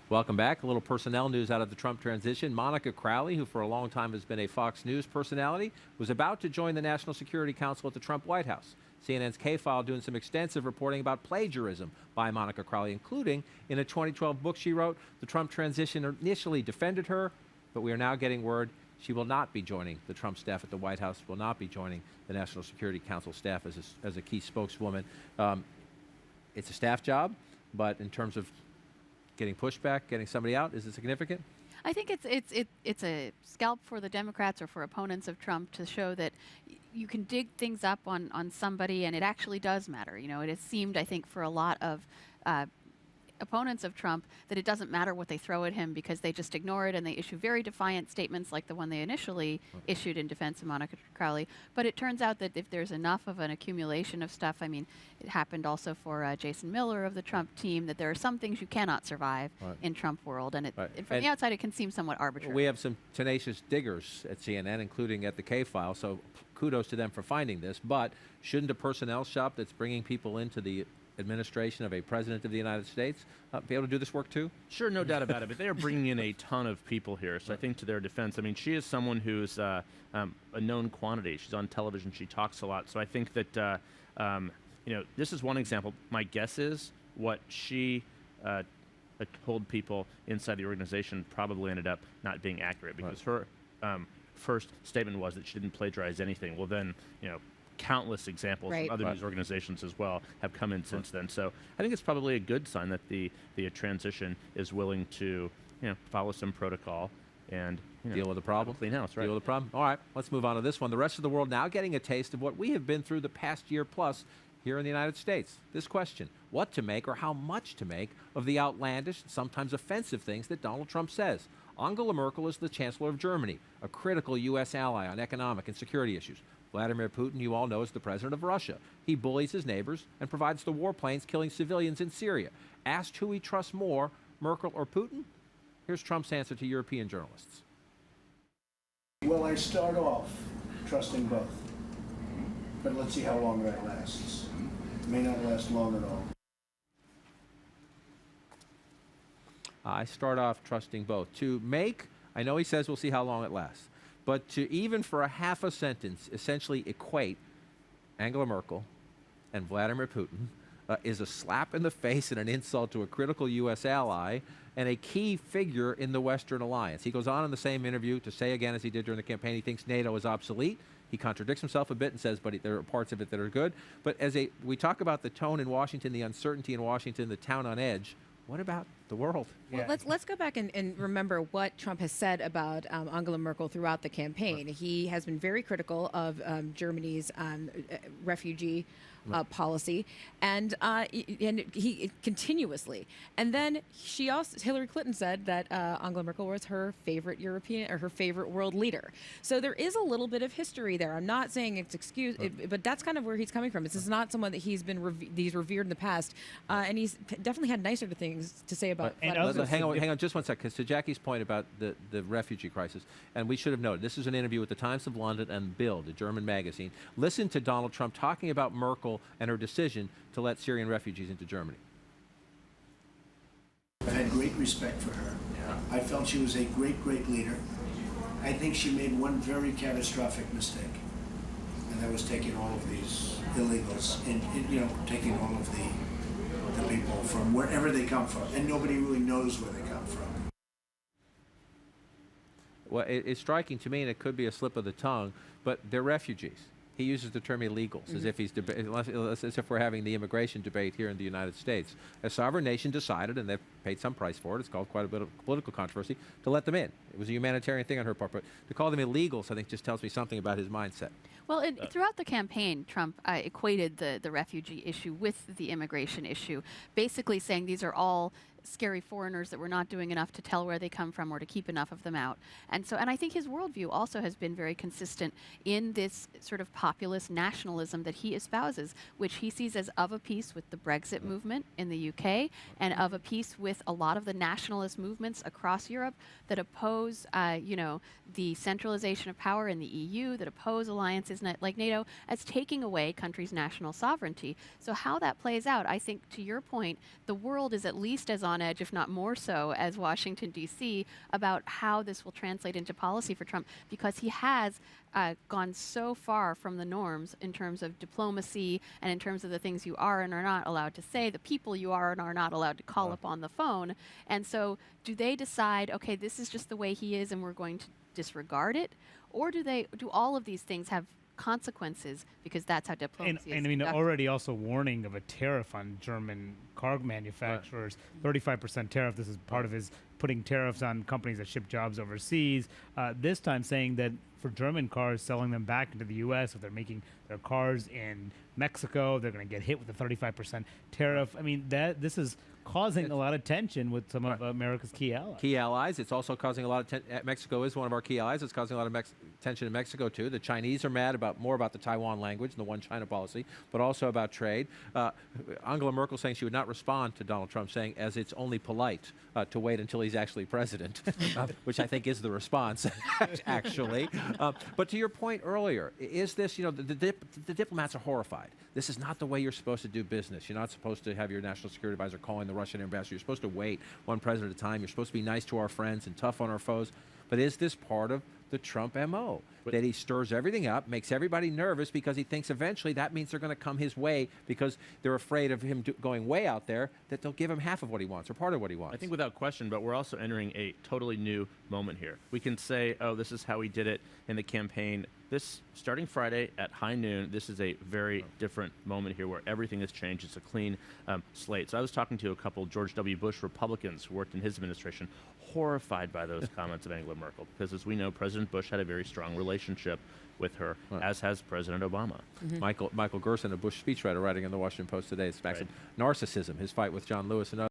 Welcome back. A little personnel news out of the Trump transition. Monica Crowley, who for a long time has been a Fox News personality, was about to join the National Security Council at the Trump White House. CNN's K-File doing some extensive reporting about plagiarism by Monica Crowley, including in a 2012 book she wrote. The Trump transition initially defended her, but we are now getting word she will not be joining the Trump staff at the White House, will not be joining the National Security Council staff as a key spokeswoman. It's a staff job, but in terms of getting pushback, getting somebody out, is it significant? I think it's a scalp for the Democrats or for opponents of Trump to show that you can dig things up on somebody, and it actually does matter. You know, it has seemed, I think, for a lot of opponents of Trump that it doesn't matter what they throw at him because they just ignore it and they issue very defiant statements like the one they initially issued in defense of Monica Crowley. But it turns out that if there's enough of an accumulation of stuff, I mean, it happened also for Jason Miller of the Trump team, that there are some things you cannot survive in Trump world. And from the outside, it can seem somewhat arbitrary. We have some tenacious diggers at CNN, including at the K-File, so kudos to them for finding this. But shouldn't a personnel shop that's bringing people into the administration of a president of the United States be able to do this work too? Sure, no doubt about it. But they are bringing in a ton of people here. So I think to their defense, I mean, she is someone who's a known quantity. She's on television. She talks a lot. So I think that, you know, this is one example. My guess is what she told people inside the organization probably ended up not being accurate because her first statement was that she didn't plagiarize anything. Well, then, you know, countless examples from other news organizations as well have come in since then. So I think it's probably a good sign that the transition is willing to, you know, follow some protocol and deal with the problem. Clean house, right? Deal with the problem. All right, let's move on to this one. The rest of the world now getting a taste of what we have been through the past year plus here in the United States. This question: what to make or how much to make of the outlandish, sometimes offensive things that Donald Trump says? Angela Merkel is the Chancellor of Germany, a critical U.S. ally on economic and security issues. Vladimir Putin, you all know, is the president of Russia. He bullies his neighbors and provides the warplanes killing civilians in Syria. Asked who he trusts more, Merkel or Putin? Here's Trump's answer to European journalists. Well, I start off trusting both, but let's see how long that lasts. It may not last long at all. I start off trusting both. To make, I know he says we'll see how long it lasts, but to even for a half a sentence essentially equate Angela Merkel and Vladimir Putin is a slap in the face and an insult to a critical U.S. ally and a key figure in the Western alliance. He goes on in the same interview to say again, as he did during the campaign, he thinks NATO is obsolete. He contradicts himself a bit and says, but there are parts of it that are good. But as we talk about the tone in Washington, the uncertainty in Washington, the town on edge, what about the world? Well, let's go back and remember what Trump has said about Angela Merkel throughout the campaign. He has been very critical of Germany's refugee policy, and he continuously. And then Hillary Clinton said that Angela Merkel was her favorite European or her favorite world leader. So there is a little bit of history there. I'm not saying it's excuse, but that's kind of where he's coming from. This is not someone that he's revered in the past, and he's definitely had nicer things to say about. Hang on just one second, because to Jackie's point about the refugee crisis, and we should have noted, this is an interview with the Times of London and Bild, a German magazine. Listen to Donald Trump talking about Merkel and her decision to let Syrian refugees into Germany. I had great respect for her. I felt she was a great, great leader. I think she made one very catastrophic mistake, and that was taking all of these illegals and taking all of the people from wherever they come from, and nobody really knows where they come from. Well, it's striking to me, and it could be a slip of the tongue, but they're refugees. He uses the term illegals as if as if we're having the immigration debate here in the United States. A sovereign nation decided, and they've paid some price for it, it's called quite a bit of political controversy, to let them in. It was a humanitarian thing on her part, but to call them illegals, I think, just tells me something about his mindset. Well, throughout the campaign, Trump equated the refugee issue with the immigration issue, basically saying these are all scary foreigners that we're not doing enough to tell where they come from or to keep enough of them out. And I think his worldview also has been very consistent in this sort of populist nationalism that he espouses, which he sees as of a piece with the Brexit movement in the UK and of a piece with a lot of the nationalist movements across Europe that oppose, the centralization of power in the EU, that oppose alliances like NATO as taking away countries' national sovereignty. So how that plays out, I think, to your point, the world is at least as on on edge, if not more so, as Washington, D.C., about how this will translate into policy for Trump, because he has gone so far from the norms in terms of diplomacy and in terms of the things you are and are not allowed to say, the people you are and are not allowed to call up on the phone. And so do they decide, okay, this is just the way he is and we're going to disregard it? Or do all of these things have consequences because that's how diplomacy is And I mean, conducted? already also warning of a tariff on German car manufacturers, 35% tariff. This is part of his putting tariffs on companies that ship jobs overseas. This time saying that for German cars, selling them back into the U.S., if they're making their cars in Mexico, they're going to get hit with a 35% tariff. I mean, this is causing a lot of tension with some of America's key allies. Key allies. It's also causing a lot of tension. Mexico is one of our key allies. It's causing a lot of tension in Mexico, too. The Chinese are mad more about the Taiwan language and the one China policy, but also about trade. Angela Merkel saying she would not respond to Donald Trump, saying, as it's only polite to wait until he's actually president, which I think is the response, actually. But to your point earlier, is this, the diplomats are horrified. This is not the way you're supposed to do business. You're not supposed to have your national security advisor calling the Russian ambassador. You're supposed to wait one president at a time. You're supposed to be nice to our friends and tough on our foes. But is this part of the Trump MO? That he stirs everything up, makes everybody nervous because he thinks eventually that means they're going to come his way because they're afraid of him going way out there, that they'll give him half of what he wants or part of what he wants. I think without question, but we're also entering a totally new moment here. We can say, oh, this is how he did it in the campaign. This, starting Friday at high noon, this is a very different moment here where everything has changed. It's a clean slate. So I was talking to a couple George W. Bush Republicans who worked in his administration, horrified by those comments of Angela Merkel, because as we know, President Bush had a very strong relationship with her, as has President Obama. Michael Gerson, a Bush speechwriter, writing in the Washington Post today, it's narcissism, his fight with John Lewis and others.